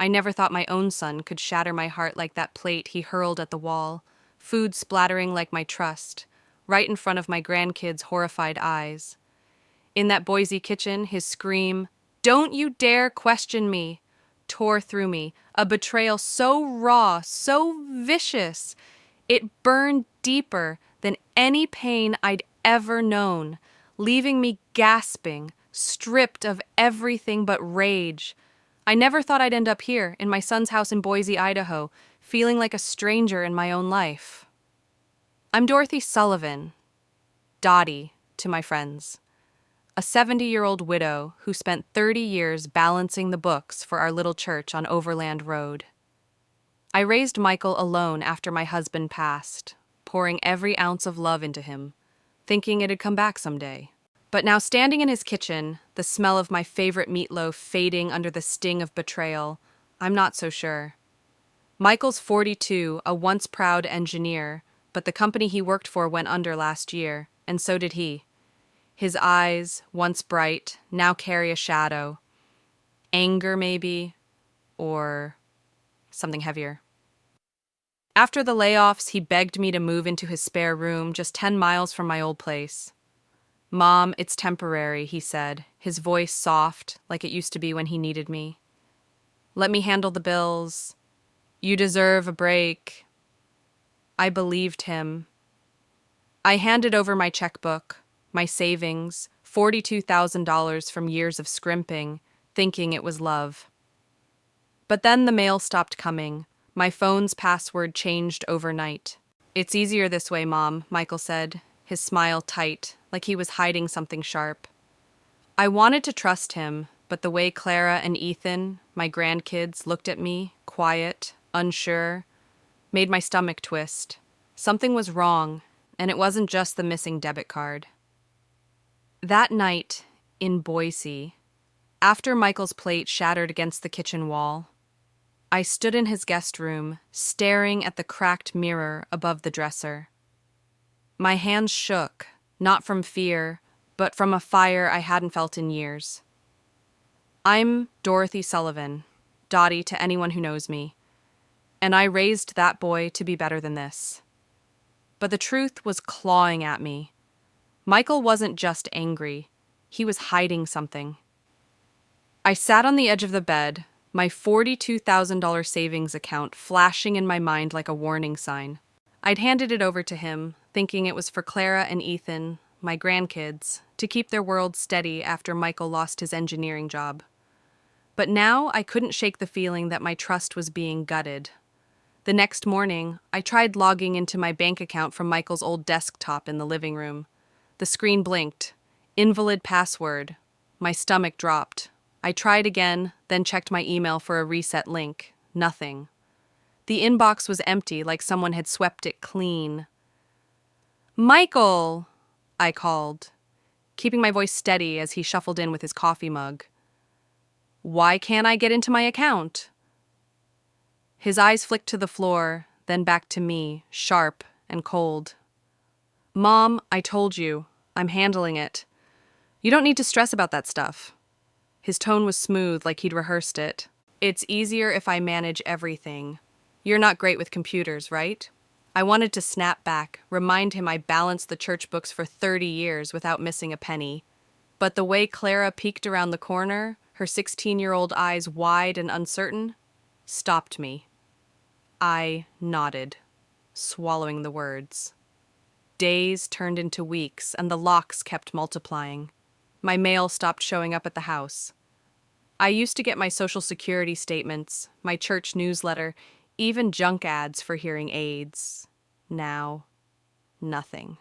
I never thought my own son could shatter my heart like that plate he hurled at the wall, food splattering like my trust, right in front of my grandkids' horrified eyes. In that Boise kitchen, his scream, "Don't you dare question me," tore through me, a betrayal so raw, so vicious. It burned deeper than any pain I'd ever known, leaving me gasping, stripped of everything but rage. I never thought I'd end up here, in my son's house in Boise, Idaho, feeling like a stranger in my own life. I'm Dorothy Sullivan, Dottie to my friends, a 70-year-old widow who spent 30 years balancing the books for our little church on Overland Road. I raised Michael alone after my husband passed, pouring every ounce of love into him, thinking it'd come back someday. But now standing in his kitchen, the smell of my favorite meatloaf fading under the sting of betrayal, I'm not so sure. Michael's 42, a once proud engineer, but the company he worked for went under last year, and so did he. His eyes, once bright, now carry a shadow. Anger, maybe, or something heavier. After the layoffs, he begged me to move into his spare room just 10 miles from my old place. "Mom, it's temporary," he said, his voice soft, like it used to be when he needed me. "Let me handle the bills. You deserve a break." I believed him. I handed over my checkbook, my savings, $42,000 from years of scrimping, thinking it was love. But then the mail stopped coming. My phone's password changed overnight. "It's easier this way, Mom," Michael said, his smile tight, like he was hiding something sharp. I wanted to trust him, but the way Clara and Ưhen, my grandkids, looked at me, quiet, unsure, made my stomach twist. Something was wrong, and it wasn't just the missing debit card. That night, in Boise, after Michael's plate shattered against the kitchen wall, I stood in his guest room, staring at the cracked mirror above the dresser. My hands shook, not from fear, but from a fire I hadn't felt in years. I'm Dorothy Sullivan, Dottie to anyone who knows me, and I raised that boy to be better than this. But the truth was clawing at me. Michael wasn't just angry, he was hiding something. I sat on the edge of the bed, my $42,000 savings account flashing in my mind like a warning sign. I'd handed it over to him, thinking it was for Clara and Ưhen, my grandkids, to keep their world steady after Michael lost his engineering job. But now I couldn't shake the feeling that my trust was being gutted. The next morning, I tried logging into my bank account from Michael's old desktop in the living room. The screen blinked. Invalid password. My stomach dropped. I tried again, then checked my email for a reset link. Nothing. The inbox was empty, like someone had swept it clean. "Michael!" I called, keeping my voice steady as he shuffled in with his coffee mug. "Why can't I get into my account?" His eyes flicked to the floor, then back to me, sharp and cold. "Mom, I told you. I'm handling it. You don't need to stress about that stuff." His tone was smooth, like he'd rehearsed it. "It's easier if I manage everything. You're not great with computers, right?" I wanted to snap back, remind him I balanced the church books for 30 years without missing a penny. But the way Clara peeked around the corner, her 16-year-old eyes wide and uncertain, stopped me. I nodded, swallowing the words. Days turned into weeks, and the locks kept multiplying. My mail stopped showing up at the house. I used to get my Social Security statements, my church newsletter, even junk ads for hearing aids. Now, nothing.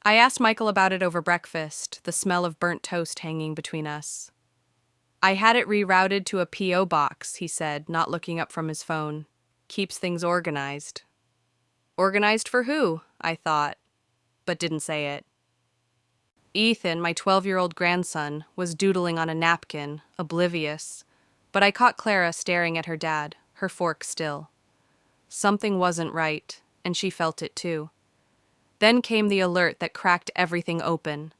I asked Michael about it over breakfast, the smell of burnt toast hanging between us. "I had it rerouted to a P.O. box," he said, not looking up from his phone. "Keeps things organized." Organized for who? I thought, but didn't say it. Ưhen, my 12-year-old grandson, was doodling on a napkin, oblivious, but I caught Clara staring at her dad, her fork still. Something wasn't right, and she felt it too. Then came the alert that cracked everything open.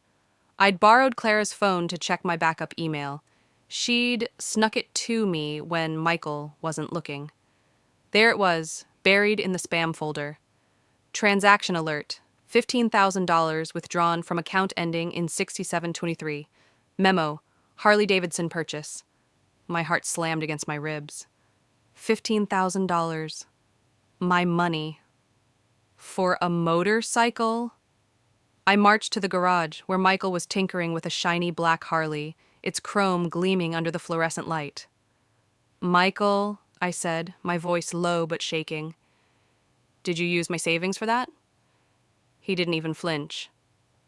I'd borrowed Clara's phone to check my backup email. She'd snuck it to me when Michael wasn't looking. There it was, buried in the spam folder. Transaction alert. $15,000 withdrawn from account ending in 6723. Memo. Harley-Davidson purchase. My heart slammed against my ribs. $15,000. My money. For a motorcycle? I marched to the garage, where Michael was tinkering with a shiny black Harley, its chrome gleaming under the fluorescent light. "Michael," I said, my voice low but shaking. "Did you use my savings for that?" He didn't even flinch.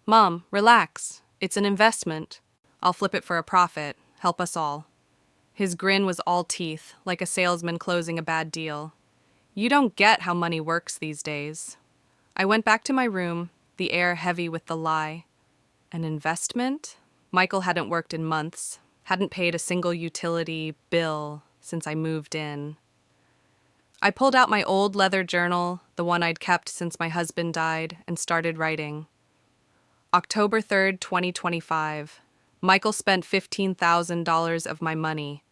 "Mom, relax. It's an investment. I'll flip it for a profit. Help us all." His grin was all teeth, like a salesman closing a bad deal. You don't get how money works these days. I went back to my room, the air heavy with the lie. An investment? Michael hadn't worked in months, hadn't paid a single utility bill since I moved in. I pulled out my old leather journal, the one I'd kept since my husband died, and started writing. October 3rd, 2025. Michael spent $15,000 of my money.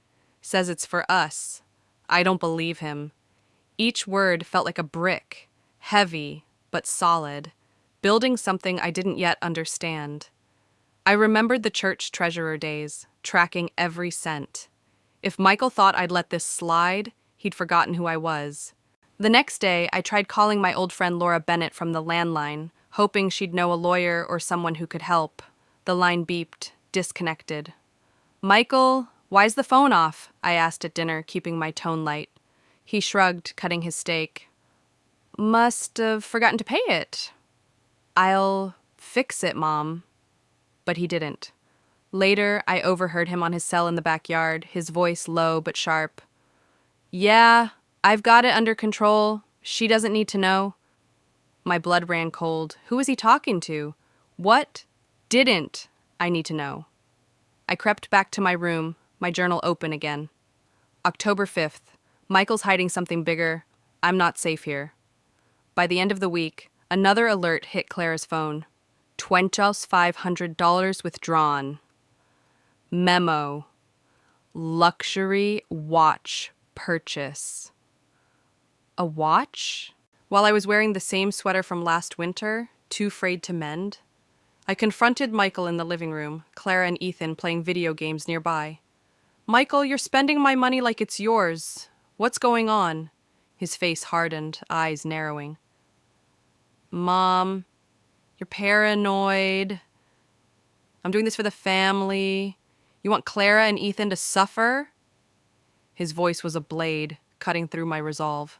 Says it's for us. I don't believe him. Each word felt like a brick, heavy but solid, building something I didn't yet understand. I remembered the church treasurer days, tracking every cent. If Michael thought I'd let this slide, he'd forgotten who I was. The next day, I tried calling my old friend Laura Bennett from the landline, hoping she'd know a lawyer or someone who could help. The line beeped, disconnected. "Michael, why's the phone off?" I asked at dinner, keeping my tone light. He shrugged, cutting his steak. "Must have forgotten to pay it." "I'll fix it, Mom." But he didn't. Later, I overheard him on his cell in the backyard, his voice low but sharp. "Yeah, I've got it under control. She doesn't need to know." My blood ran cold. Who was he talking to? What didn't I need to know? I crept back to my room, my journal open again. October 5th. Michael's hiding something bigger. I'm not safe here. By the end of the week, another alert hit Clara's phone. $2,500 withdrawn. Memo. Luxury watch purchase. A watch? While I was wearing the same sweater from last winter, too afraid to mend, I confronted Michael in the living room, Clara and Ưhen playing video games nearby. "Michael, you're spending my money like it's yours. What's going on?" His face hardened, eyes narrowing. "Mom, you're paranoid. I'm doing this for the family. You want Clara and Ưhen to suffer?" His voice was a blade, cutting through my resolve.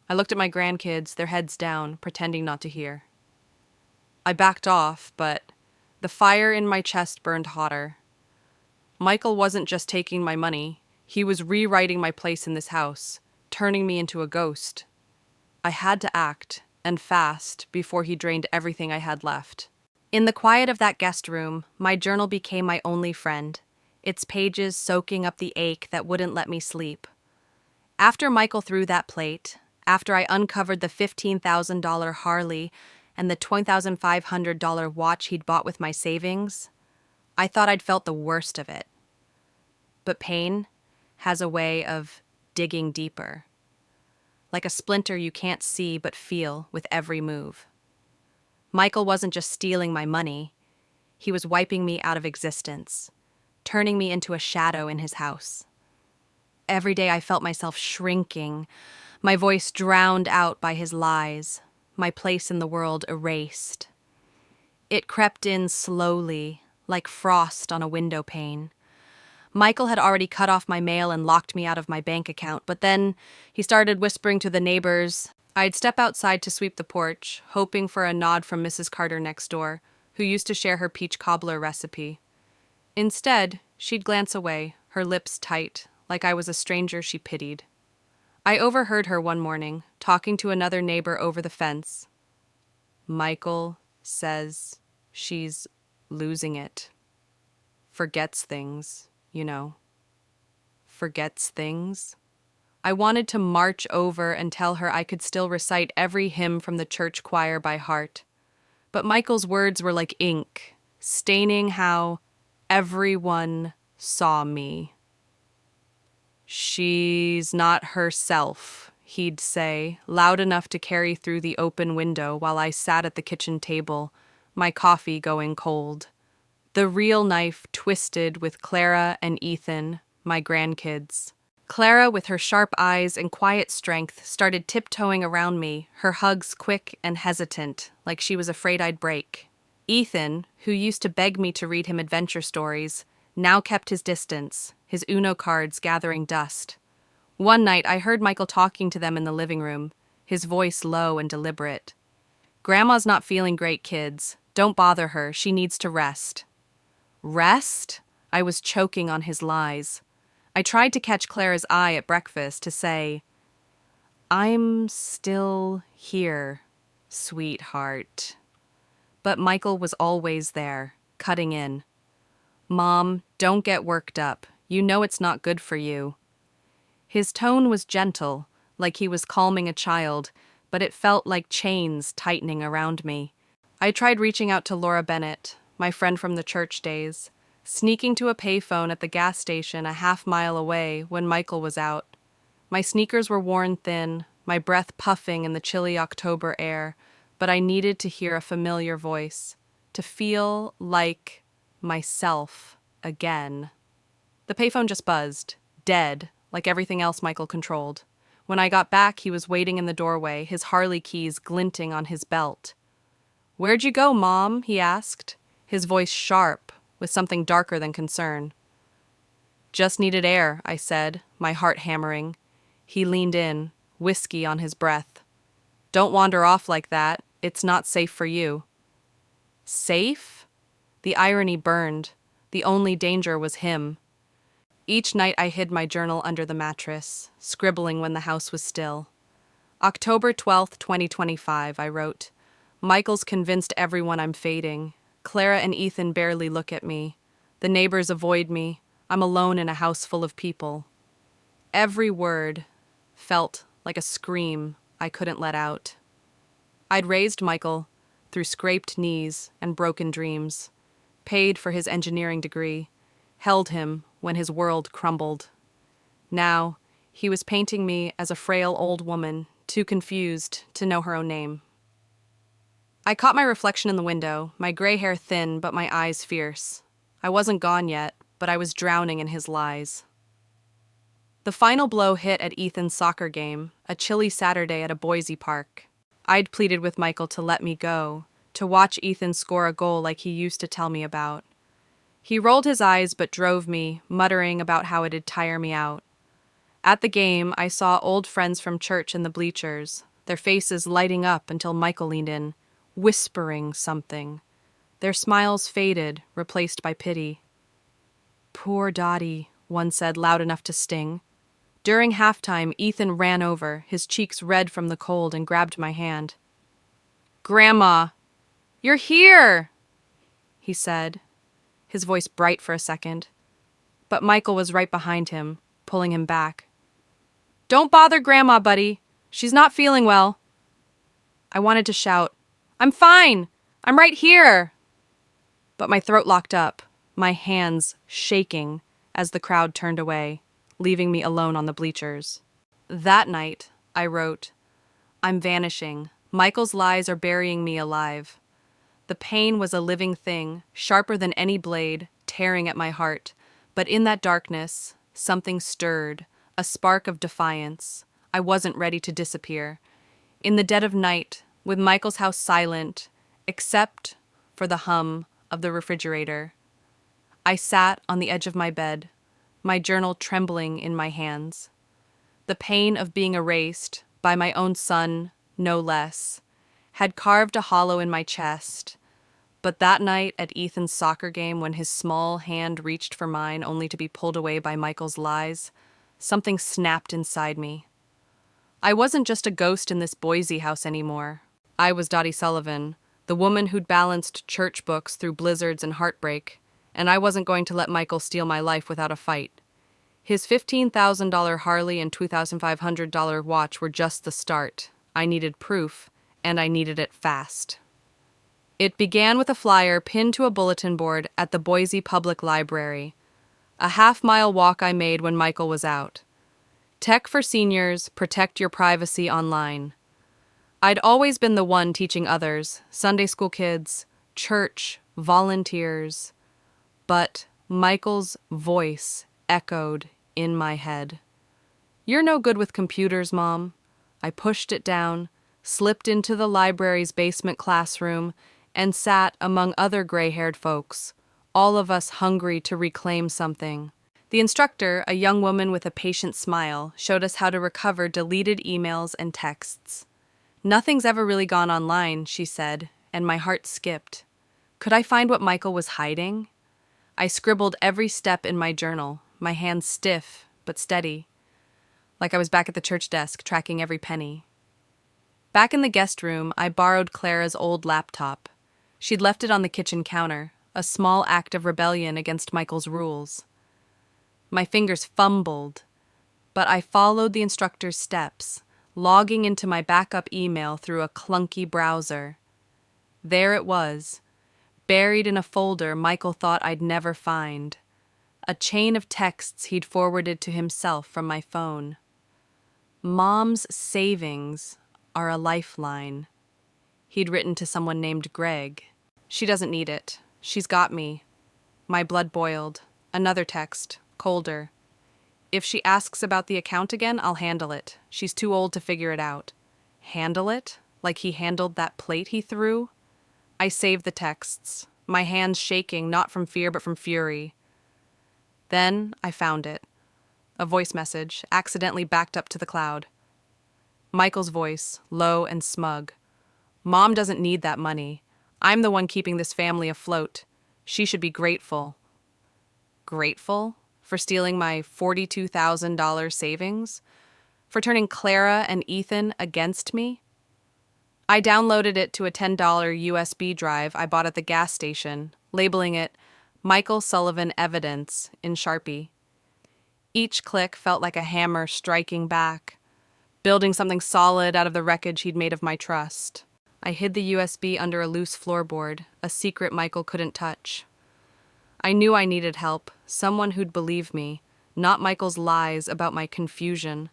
I looked at my grandkids, their heads down, pretending not to hear. I backed off, but the fire in my chest burned hotter. Michael wasn't just taking my money. He was rewriting my place in this house, turning me into a ghost. I had to act, and fast, before he drained everything I had left. In the quiet of that guest room, my journal became my only friend, its pages soaking up the ache that wouldn't let me sleep. After Michael threw that plate, after I uncovered the $15,000 Harley and the $2,500 watch he'd bought with my savings, I thought I'd felt the worst of it. But pain has a way of digging deeper, like a splinter you can't see but feel with every move. Michael wasn't just stealing my money, he was wiping me out of existence, turning me into a shadow in his house. Every day I felt myself shrinking, my voice drowned out by his lies, my place in the world erased. It crept in slowly, like frost on a window pane. Michael had already cut off my mail and locked me out of my bank account, but then he started whispering to the neighbors. I'd step outside to sweep the porch, hoping for a nod from Mrs. Carter next door, who used to share her peach cobbler recipe. Instead, she'd glance away, her lips tight, like I was a stranger she pitied. I overheard her one morning, talking to another neighbor over the fence. "Michael says she's losing it. Forgets things, you know. Forgets things." I wanted to march over and tell her I could still recite every hymn from the church choir by heart. But Michael's words were like ink, staining how everyone saw me. "She's not herself," he'd say, loud enough to carry through the open window while I sat at the kitchen table, my coffee going cold. The real knife twisted with Clara and Ưhen, my grandkids. Clara, with her sharp eyes and quiet strength, started tiptoeing around me, her hugs quick and hesitant, like she was afraid I'd break. Ưhen, who used to beg me to read him adventure stories, now kept his distance, his Uno cards gathering dust. One night I heard Michael talking to them in the living room, his voice low and deliberate. "Grandma's not feeling great, kids. Don't bother her. She needs to rest." Rest? I was choking on his lies. I tried to catch Clara's eye at breakfast to say, "I'm still here, sweetheart." But Michael was always there, cutting in. "Mom, don't get worked up. You know it's not good for you." His tone was gentle, like he was calming a child, but it felt like chains tightening around me. I tried reaching out to Laura Bennett, my friend from the church days, sneaking to a payphone at the gas station a half-mile away when Michael was out. My sneakers were worn thin, my breath puffing in the chilly October air, but I needed to hear a familiar voice, to feel like myself again. The payphone just buzzed, dead, like everything else Michael controlled. When I got back, he was waiting in the doorway, his Harley keys glinting on his belt. "Where'd you go, Mom?" he asked, his voice sharp, with something darker than concern. "Just needed air," I said, my heart hammering. He leaned in, whiskey on his breath. "Don't wander off like that. It's not safe for you." Safe? The irony burned. The only danger was him. Each night I hid my journal under the mattress, scribbling when the house was still. October 12th, 2025, I wrote. "Michael's convinced everyone I'm fading. Clara and Ühen barely look at me. The neighbors avoid me. I'm alone in a house full of people." Every word felt like a scream I couldn't let out. I'd raised Michael through scraped knees and broken dreams, paid for his engineering degree, held him when his world crumbled. Now, he was painting me as a frail old woman, too confused to know her own name. I caught my reflection in the window, my gray hair thin but my eyes fierce. I wasn't gone yet, but I was drowning in his lies. The final blow hit at Ethan's soccer game, a chilly Saturday at a Boise park. I'd pleaded with Michael to let me go, to watch Ühen score a goal like he used to tell me about. He rolled his eyes but drove me, muttering about how it'd tire me out. At the game, I saw old friends from church in the bleachers, their faces lighting up until Michael leaned in, whispering something. Their smiles faded, replaced by pity. "Poor Dottie," one said loud enough to sting. During halftime, Ühen ran over, his cheeks red from the cold, and grabbed my hand. "Grandma, you're here!" he said, his voice bright for a second. But Michael was right behind him, pulling him back. "Don't bother Grandma, buddy. She's not feeling well." I wanted to shout, "I'm fine! I'm right here!" But my throat locked up, my hands shaking as the crowd turned away, leaving me alone on the bleachers. That night, I wrote, "I'm vanishing. Michael's lies are burying me alive." The pain was a living thing, sharper than any blade, tearing at my heart. But in that darkness, something stirred, a spark of defiance. I wasn't ready to disappear. In the dead of night, with Michael's house silent, except for the hum of the refrigerator, I sat on the edge of my bed, my journal trembling in my hands. The pain of being erased, by my own son, no less, had carved a hollow in my chest. But that night at Ethan's soccer game, when his small hand reached for mine only to be pulled away by Michael's lies, something snapped inside me. I wasn't just a ghost in this Boise house anymore. I was Dottie Sullivan, the woman who'd balanced church books through blizzards and heartbreak, and I wasn't going to let Michael steal my life without a fight. His $15,000 Harley and $2,500 watch were just the start. I needed proof, and I needed it fast. It began with a flyer pinned to a bulletin board at the Boise Public Library. A half-mile walk I made when Michael was out. Tech for seniors, protect your privacy online. I'd always been the one teaching others, Sunday school kids, church, volunteers. But Michael's voice echoed in my head. "You're no good with computers, Mom." I pushed it down, slipped into the library's basement classroom, and sat among other gray-haired folks, all of us hungry to reclaim something. The instructor, a young woman with a patient smile, showed us how to recover deleted emails and texts. "Nothing's ever really gone online," she said, and my heart skipped. Could I find what Michael was hiding? I scribbled every step in my journal, my hands stiff but steady, like I was back at the church desk tracking every penny. Back in the guest room, I borrowed Clara's old laptop. She'd left it on the kitchen counter, a small act of rebellion against Michael's rules. My fingers fumbled, but I followed the instructor's steps, logging into my backup email through a clunky browser. There it was, buried in a folder Michael thought I'd never find. A chain of texts he'd forwarded to himself from my phone. "Mom's savings are a lifeline," he'd written to someone named Greg. "She doesn't need it. She's got me." My blood boiled. Another text, colder. "If she asks about the account again, I'll handle it. She's too old to figure it out." Handle it? Like he handled that plate he threw? I saved the texts, my hands shaking not from fear but from fury. Then I found it. A voice message, accidentally backed up to the cloud. Michael's voice, low and smug. "Mom doesn't need that money. I'm the one keeping this family afloat. She should be grateful." Grateful? For stealing my $42,000 savings? For turning Clara and Ưhen against me? I downloaded it to a $10 USB drive I bought at the gas station, labeling it Michael Sullivan Evidence in Sharpie. Each click felt like a hammer striking back, building something solid out of the wreckage he'd made of my trust. I hid the USB under a loose floorboard, a secret Michael couldn't touch. I knew I needed help, someone who'd believe me, not Michael's lies about my confusion.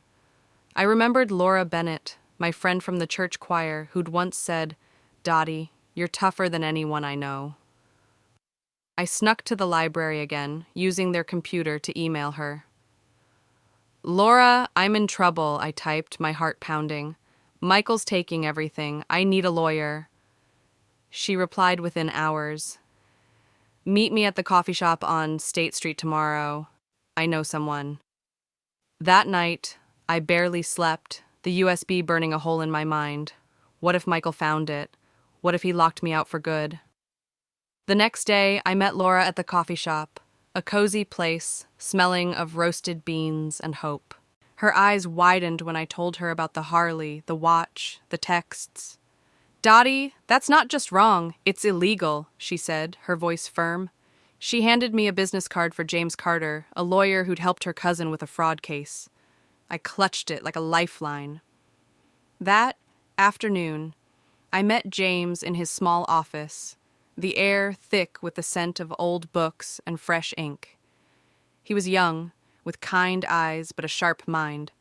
I remembered Laura Bennett, my friend from the church choir, who'd once said, "Dottie, you're tougher than anyone I know." I snuck to the library again, using their computer to email her. "Laura, I'm in trouble," I typed, my heart pounding. "Michael's taking everything. I need a lawyer." She replied within hours. "Meet me at the coffee shop on State Street tomorrow. I know someone." That night, I barely slept, the USB burning a hole in my mind. What if Michael found it? What if he locked me out for good? The next day, I met Laura at the coffee shop, a cozy place, smelling of roasted beans and hope. Her eyes widened when I told her about the Harley, the watch, the texts. "Dottie, that's not just wrong, it's illegal," she said, her voice firm. She handed me a business card for James Carter, a lawyer who'd helped her cousin with a fraud case. I clutched it like a lifeline. That afternoon, I met James in his small office, the air thick with the scent of old books and fresh ink. He was young, with kind eyes but a sharp mind.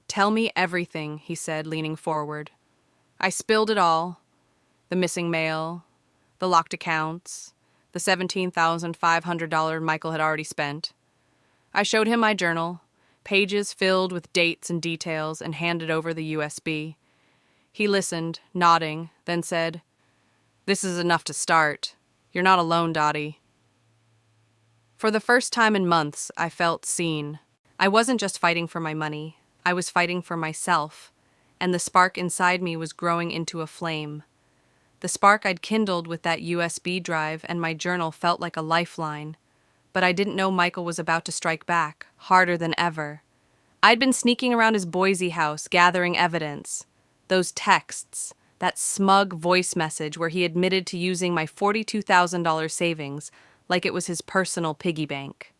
"Tell me everything," he said, leaning forward. I spilled it all. The missing mail, the locked accounts, the $17,500 Michael had already spent. I showed him my journal, pages filled with dates and details, and handed over the USB. He listened, nodding, then said, "This is enough to start. You're not alone, Dottie." For the first time in months, I felt seen. I wasn't just fighting for my money. I was fighting for myself, and the spark inside me was growing into a flame. The spark I'd kindled with that USB drive and my journal felt like a lifeline, but I didn't know Michael was about to strike back, harder than ever. I'd been sneaking around his Boise house, gathering evidence. Those texts, that smug voice message where he admitted to using my $42,000 savings like it was his personal piggy bank.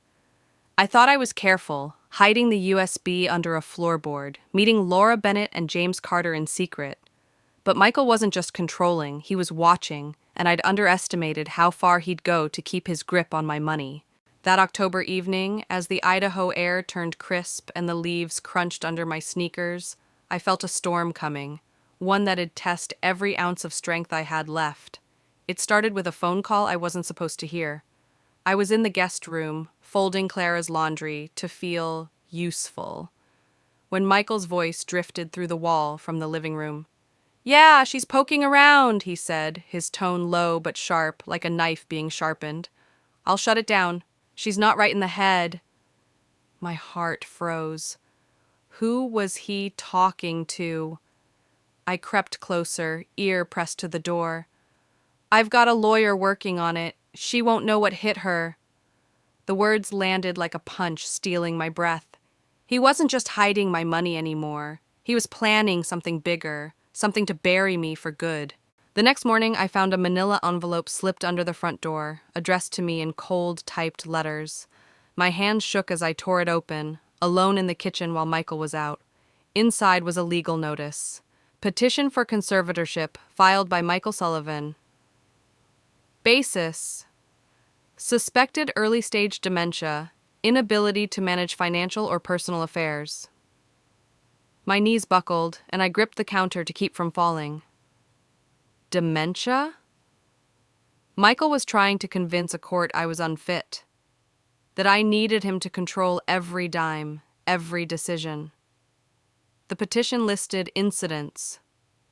I thought I was careful, hiding the USB under a floorboard, meeting Laura Bennett and James Carter in secret. But Michael wasn't just controlling, he was watching, and I'd underestimated how far he'd go to keep his grip on my money. That October evening, as the Idaho air turned crisp and the leaves crunched under my sneakers, I felt a storm coming, one that'd test every ounce of strength I had left. It started with a phone call I wasn't supposed to hear. I was in the guest room, folding Clara's laundry to feel useful, when Michael's voice drifted through the wall from the living room. "Yeah, she's poking around," he said, his tone low but sharp, like a knife being sharpened. "I'll shut it down. She's not right in the head." My heart froze. Who was he talking to? I crept closer, ear pressed to the door. "I've got a lawyer working on it. She won't know what hit her." The words landed like a punch, stealing my breath. He wasn't just hiding my money anymore. He was planning something bigger, something to bury me for good. The next morning, I found a manila envelope slipped under the front door, addressed to me in cold, typed letters. My hands shook as I tore it open, alone in the kitchen while Michael was out. Inside was a legal notice. Petition for conservatorship, filed by Michael Sullivan. Basis: suspected early-stage dementia, inability to manage financial or personal affairs. My knees buckled, and I gripped the counter to keep from falling. Dementia? Michael was trying to convince a court I was unfit, that I needed him to control every dime, every decision. The petition listed incidents: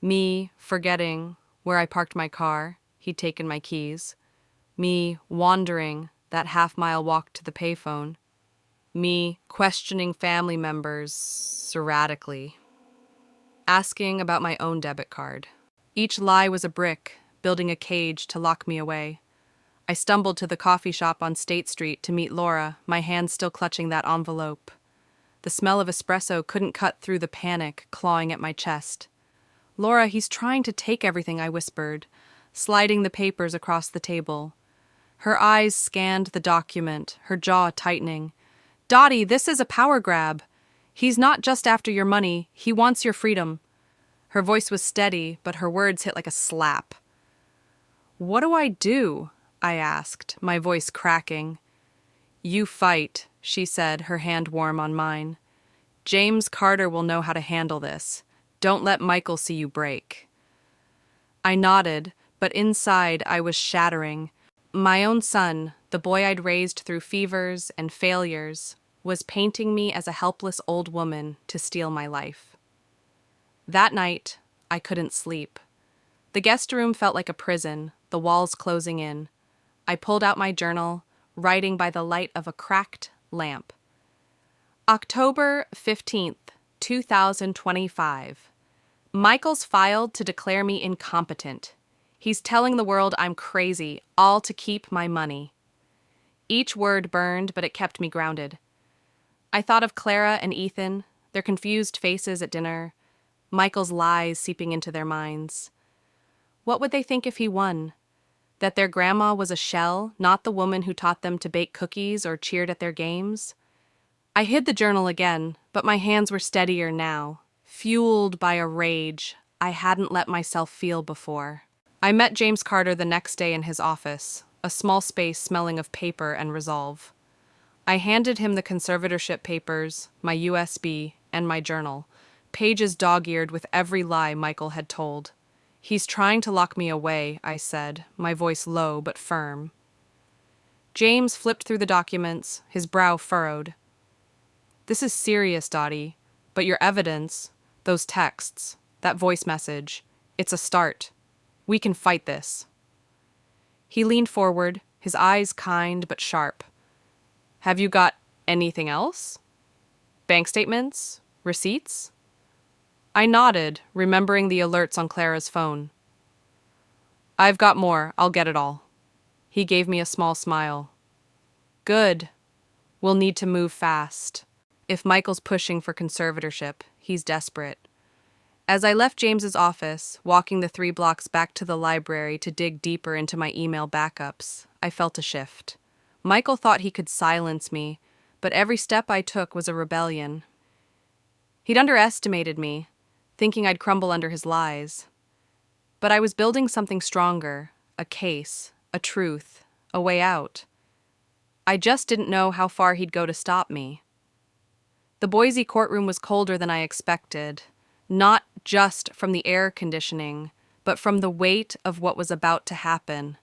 me forgetting where I parked my car, he'd taken my keys, me wandering that half-mile walk to the payphone, me questioning family members erratically, asking about my own debit card. Each lie was a brick, building a cage to lock me away. I stumbled to the coffee shop on State Street to meet Laura, my hands still clutching that envelope. The smell of espresso couldn't cut through the panic clawing at my chest. "Laura, he's trying to take everything," I whispered, sliding the papers across the table. Her eyes scanned the document, her jaw tightening. "Dottie, this is a power grab. He's not just after your money, he wants your freedom." Her voice was steady, but her words hit like a slap. "What do I do?" I asked, my voice cracking. "You fight," she said, her hand warm on mine. "James Carter will know how to handle this. Don't let Michael see you break." I nodded, but inside I was shattering. My own son, the boy I'd raised through fevers and failures, was painting me as a helpless old woman to steal my life. That night, I couldn't sleep. The guest room felt like a prison, the walls closing in. I pulled out my journal, writing by the light of a cracked lamp. October 15th, 2025. Michael's filed to declare me incompetent. He's telling the world I'm crazy, all to keep my money. Each word burned, but it kept me grounded. I thought of Clara and Ưhen, their confused faces at dinner, Michael's lies seeping into their minds. What would they think if he won? That their grandma was a shell, not the woman who taught them to bake cookies or cheered at their games? I hid the journal again, but my hands were steadier now, fueled by a rage I hadn't let myself feel before. I met James Carter the next day in his office, a small space smelling of paper and resolve. I handed him the conservatorship papers, my USB, and my journal, pages dog-eared with every lie Michael had told. "He's trying to lock me away," I said, my voice low but firm. James flipped through the documents, his brow furrowed. "This is serious, Dottie, but your evidence, those texts, that voice message, it's a start. We can fight this." He leaned forward, his eyes kind but sharp. "Have you got anything else? Bank statements? Receipts?" I nodded, remembering the alerts on Clara's phone. "I've got more. I'll get it all." He gave me a small smile. "Good. We'll need to move fast. If Michael's pushing for conservatorship, he's desperate." As I left James's office, walking the 3 blocks back to the library to dig deeper into my email backups, I felt a shift. Michael thought he could silence me, but every step I took was a rebellion. He'd underestimated me, thinking I'd crumble under his lies. But I was building something stronger, a case, a truth, a way out. I just didn't know how far he'd go to stop me. The Boise courtroom was colder than I expected, not just from the air conditioning, but from the weight of what was about to happen.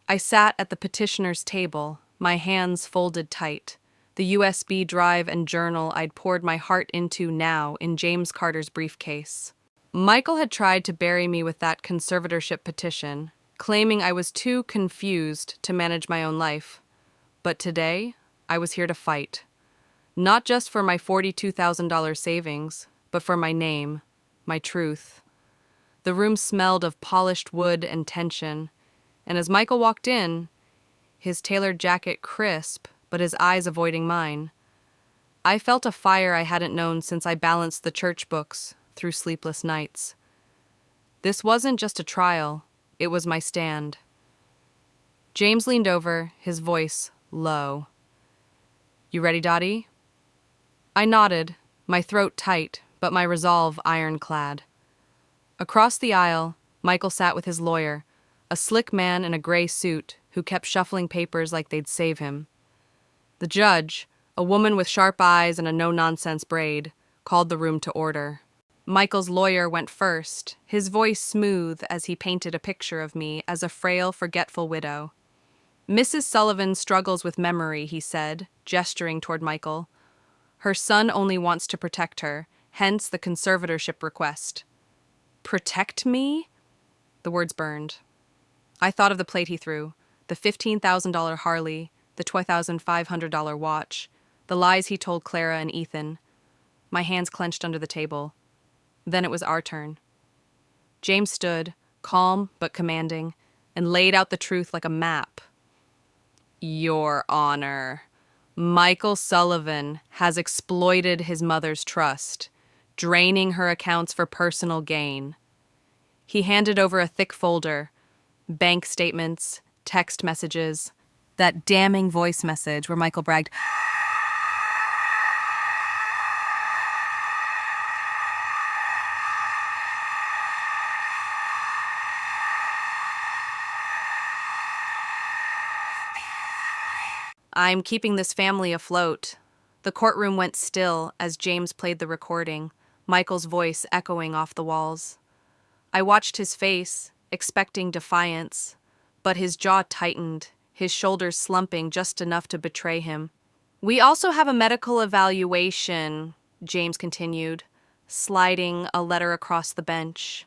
I sat at the petitioner's table, my hands folded tight, the USB drive and journal I'd poured my heart into now in James Carter's briefcase. Michael had tried to bury me with that conservatorship petition, claiming I was too confused to manage my own life. But today, I was here to fight. Not just for my $42,000 savings, but for my name, my truth. The room smelled of polished wood and tension, and as Michael walked in, his tailored jacket crisp, but his eyes avoiding mine, I felt a fire I hadn't known since I balanced the church books through sleepless nights. This wasn't just a trial, it was my stand. James leaned over, his voice low. "You ready, Dottie?" I nodded, my throat tight, but my resolve ironclad. Across the aisle, Michael sat with his lawyer, a slick man in a gray suit who kept shuffling papers like they'd save him. The judge, a woman with sharp eyes and a no-nonsense braid, called the room to order. Michael's lawyer went first, his voice smooth as he painted a picture of me as a frail, forgetful widow. "Mrs. Sullivan struggles with memory," he said, gesturing toward Michael. "Her son only wants to protect her, hence the conservatorship request." "Protect me?" The words burned. I thought of the plate he threw, the $15,000 Harley, the $2,500 watch, the lies he told Clara and Ưhen. My hands clenched under the table. Then it was our turn. James stood, calm but commanding, and laid out the truth like a map. "Your Honor, Michael Sullivan has exploited his mother's trust, draining her accounts for personal gain." He handed over a thick folder, bank statements, text messages, that damning voice message where Michael bragged, "I'm keeping this family afloat." The courtroom went still as James played the recording, Michael's voice echoing off the walls. I watched his face, expecting defiance, but his jaw tightened, his shoulders slumping just enough to betray him. "We also have a medical evaluation," James continued, sliding a letter across the bench.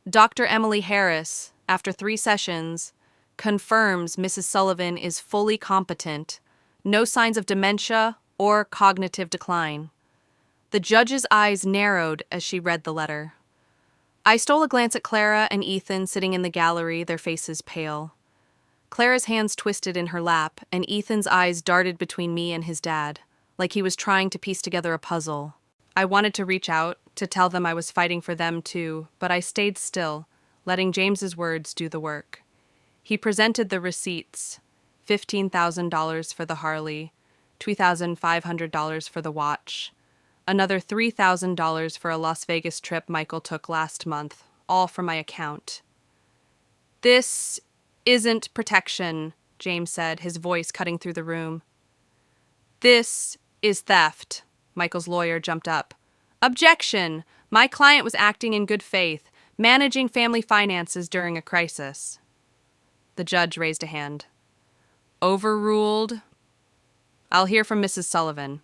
"Dr. Emily Harris, after 3 sessions, confirms Mrs. Sullivan is fully competent, no signs of dementia or cognitive decline." The judge's eyes narrowed as she read the letter. I stole a glance at Clara and Ưhen sitting in the gallery, their faces pale. Clara's hands twisted in her lap, and Ethan's eyes darted between me and his dad, like he was trying to piece together a puzzle. I wanted to reach out, to tell them I was fighting for them too, but I stayed still, letting James's words do the work. He presented the receipts, $15,000 for the Harley, $2,500 for the watch, another $3,000 for a Las Vegas trip Michael took last month, all from my account. "This isn't protection," James said, his voice cutting through the room. "This is theft." Michael's lawyer jumped up. "Objection! My client was acting in good faith, managing family finances during a crisis." The judge raised a hand. "Overruled. I'll hear from Mrs. Sullivan."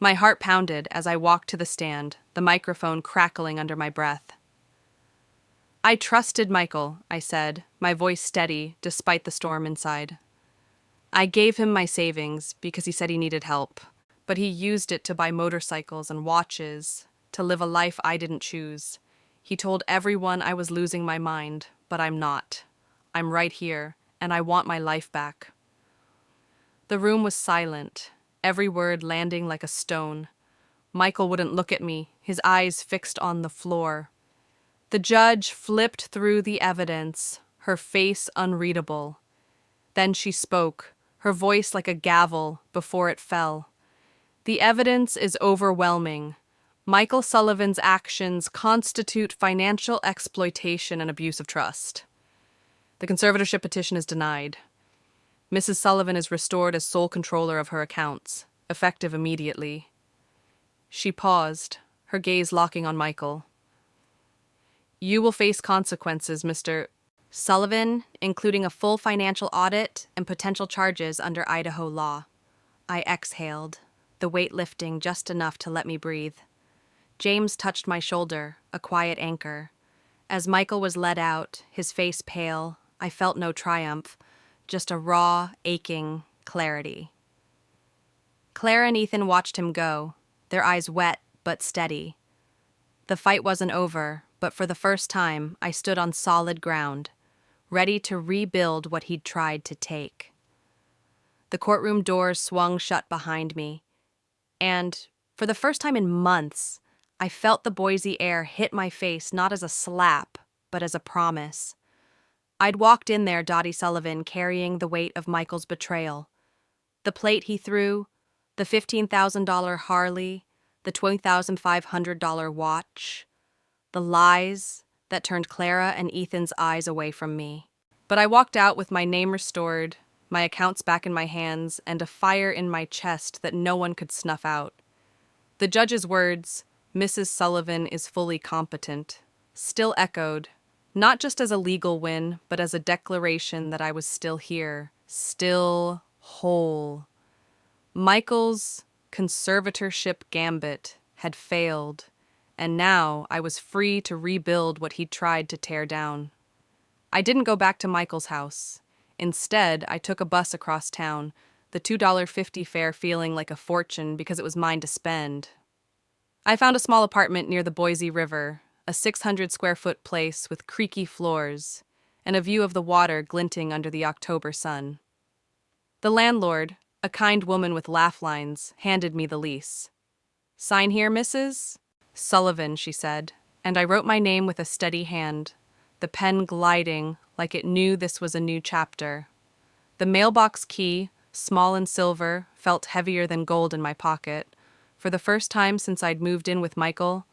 My heart pounded as I walked to the stand, the microphone crackling under my breath. "I trusted Michael," I said, my voice steady despite the storm inside. "I gave him my savings because he said he needed help, but he used it to buy motorcycles and watches, to live a life I didn't choose. He told everyone I was losing my mind, but I'm not. I'm right here, and I want my life back." The room was silent, every word landing like a stone. Michael wouldn't look at me, his eyes fixed on the floor. The judge flipped through the evidence, her face unreadable. Then she spoke, her voice like a gavel before it fell. "The evidence is overwhelming. Michael Sullivan's actions constitute financial exploitation and abuse of trust. The conservatorship petition is denied." Mrs. Sullivan is restored as sole controller of her accounts, effective immediately. She paused, her gaze locking on Michael. You will face consequences, Mr. Sullivan, including a full financial audit and potential charges under Idaho law. I exhaled, the weight lifting just enough to let me breathe. James touched my shoulder, a quiet anchor. As Michael was led out, his face pale, I felt no triumph, just a raw, aching clarity. Clara and Ưhen watched him go, their eyes wet but steady. The fight wasn't over, but for the first time, I stood on solid ground, ready to rebuild what he'd tried to take. The courtroom doors swung shut behind me, and, for the first time in months, I felt the Boise air hit my face not as a slap, but as a promise. I'd walked in there, Dottie Sullivan, carrying the weight of Michael's betrayal. The plate he threw, the $15,000 Harley, the $20,500 watch, the lies that turned Clara and Űhen's eyes away from me. But I walked out with my name restored, my accounts back in my hands, and a fire in my chest that no one could snuff out. The judge's words, "Mrs. Sullivan is fully competent," still echoed, not just as a legal win, but as a declaration that I was still here, still whole. Michael's conservatorship gambit had failed, and now I was free to rebuild what he'd tried to tear down. I didn't go back to Michael's house. Instead, I took a bus across town, the $2.50 fare feeling like a fortune because it was mine to spend. I found a small apartment near the Boise River, a 600-square-foot place with creaky floors, and a view of the water glinting under the October sun. The landlord, a kind woman with laugh lines, handed me the lease. "Sign here, Mrs. Sullivan," she said, and I wrote my name with a steady hand, the pen gliding like it knew this was a new chapter. The mailbox key, small and silver, felt heavier than gold in my pocket. For the first time since I'd moved in with Michael,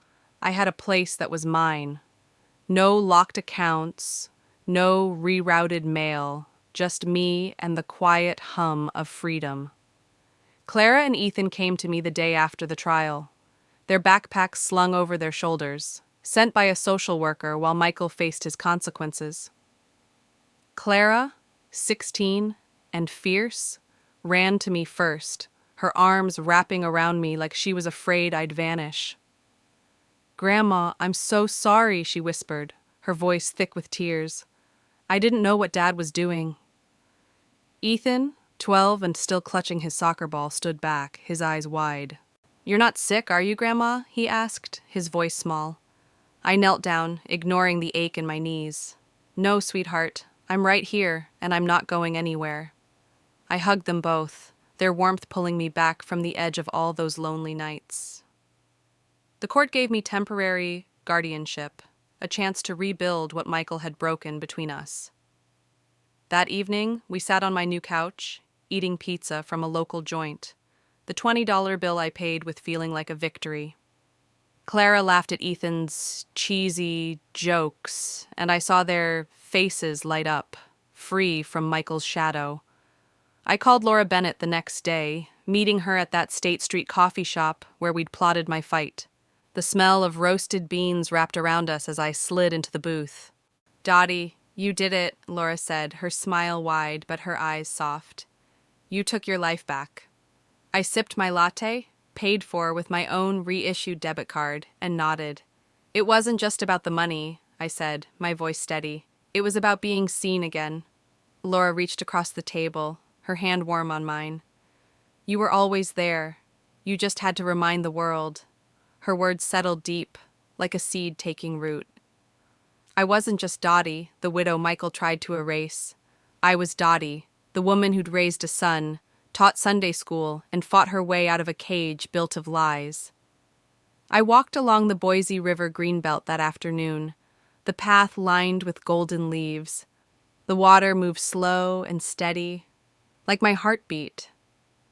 I had a place that was mine. No locked accounts, no rerouted mail, just me and the quiet hum of freedom. Clara and Űhen came to me the day after the trial, their backpacks slung over their shoulders, sent by a social worker while Michael faced his consequences. Clara, 16 and fierce, ran to me first, her arms wrapping around me like she was afraid I'd vanish. "Grandma, I'm so sorry," she whispered, her voice thick with tears. "I didn't know what Dad was doing." Űhen, 12 and still clutching his soccer ball, stood back, his eyes wide. "You're not sick, are you, Grandma?" he asked, his voice small. I knelt down, ignoring the ache in my knees. "No, sweetheart, I'm right here, and I'm not going anywhere." I hugged them both, their warmth pulling me back from the edge of all those lonely nights. The court gave me temporary guardianship, a chance to rebuild what Michael had broken between us. That evening, we sat on my new couch, eating pizza from a local joint, the $20 bill I paid with feeling like a victory. Clara laughed at Űhen's cheesy jokes, and I saw their faces light up, free from Michael's shadow. I called Laura Bennett the next day, meeting her at that State Street coffee shop where we'd plotted my fight. The smell of roasted beans wrapped around us as I slid into the booth. "Dottie, you did it," Laura said, her smile wide but her eyes soft. "You took your life back." I sipped my latte, paid for with my own reissued debit card, and nodded. "It wasn't just about the money," I said, my voice steady. "It was about being seen again." Laura reached across the table, her hand warm on mine. "You were always there. You just had to remind the world." Her words settled deep, like a seed taking root. I wasn't just Dottie, the widow Michael tried to erase. I was Dottie, the woman who'd raised a son, taught Sunday school, and fought her way out of a cage built of lies. I walked along the Boise River greenbelt that afternoon, the path lined with golden leaves. The water moved slow and steady, like my heartbeat,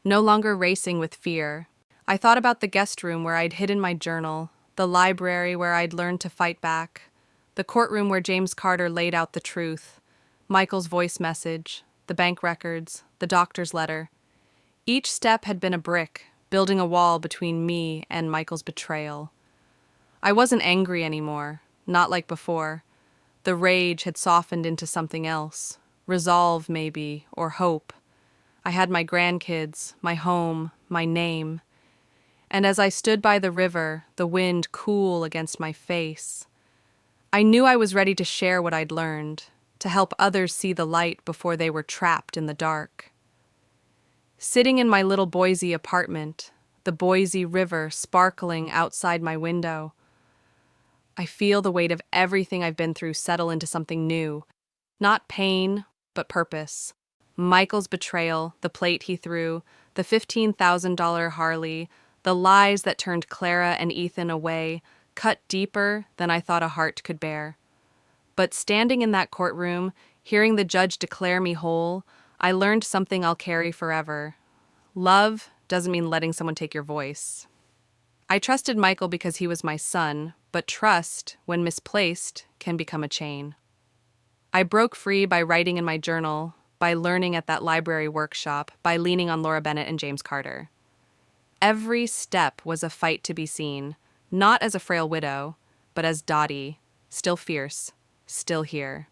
no longer racing with fear. I thought about the guest room where I'd hidden my journal, the library where I'd learned to fight back, the courtroom where James Carter laid out the truth, Michael's voice message, the bank records, the doctor's letter. Each step had been a brick, building a wall between me and Michael's betrayal. I wasn't angry anymore, not like before. The rage had softened into something else. Resolve, maybe, or hope. I had my grandkids, my home, my name. And as I stood by the river, the wind cool against my face, I knew I was ready to share what I'd learned, to help others see the light before they were trapped in the dark. Sitting in my little Boise apartment, the Boise River sparkling outside my window, I feel the weight of everything I've been through settle into something new. Not pain, but purpose. Michael's betrayal, the plate he threw, the $15,000 Harley, the lies that turned Clara and Ưhen away, cut deeper than I thought a heart could bear. But standing in that courtroom, hearing the judge declare me whole, I learned something I'll carry forever. Love doesn't mean letting someone take your voice. I trusted Michael because he was my son, but trust, when misplaced, can become a chain. I broke free by writing in my journal, by learning at that library workshop, by leaning on Laura Bennett and James Carter. Every step was a fight to be seen, not as a frail widow, but as Dottie, still fierce, still here.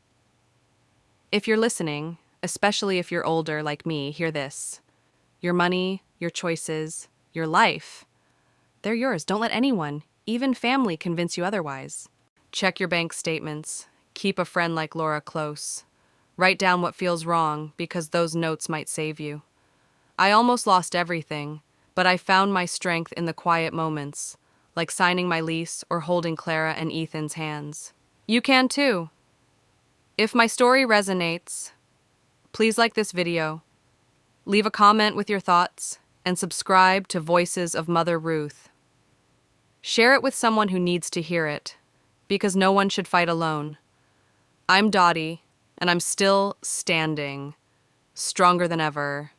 If you're listening, especially if you're older like me, hear this. Your money, your choices, your life, they're yours. Don't let anyone, even family, convince you otherwise. Check your bank statements. Keep a friend like Laura close. Write down what feels wrong, because those notes might save you. I almost lost everything, but I found my strength in the quiet moments, like signing my lease or holding Clara and Űhen's hands. You can too. If my story resonates, please like this video, leave a comment with your thoughts, and subscribe to Voices of Mother Ruth. Share it with someone who needs to hear it, because no one should fight alone. I'm Dottie, and I'm still standing, stronger than ever.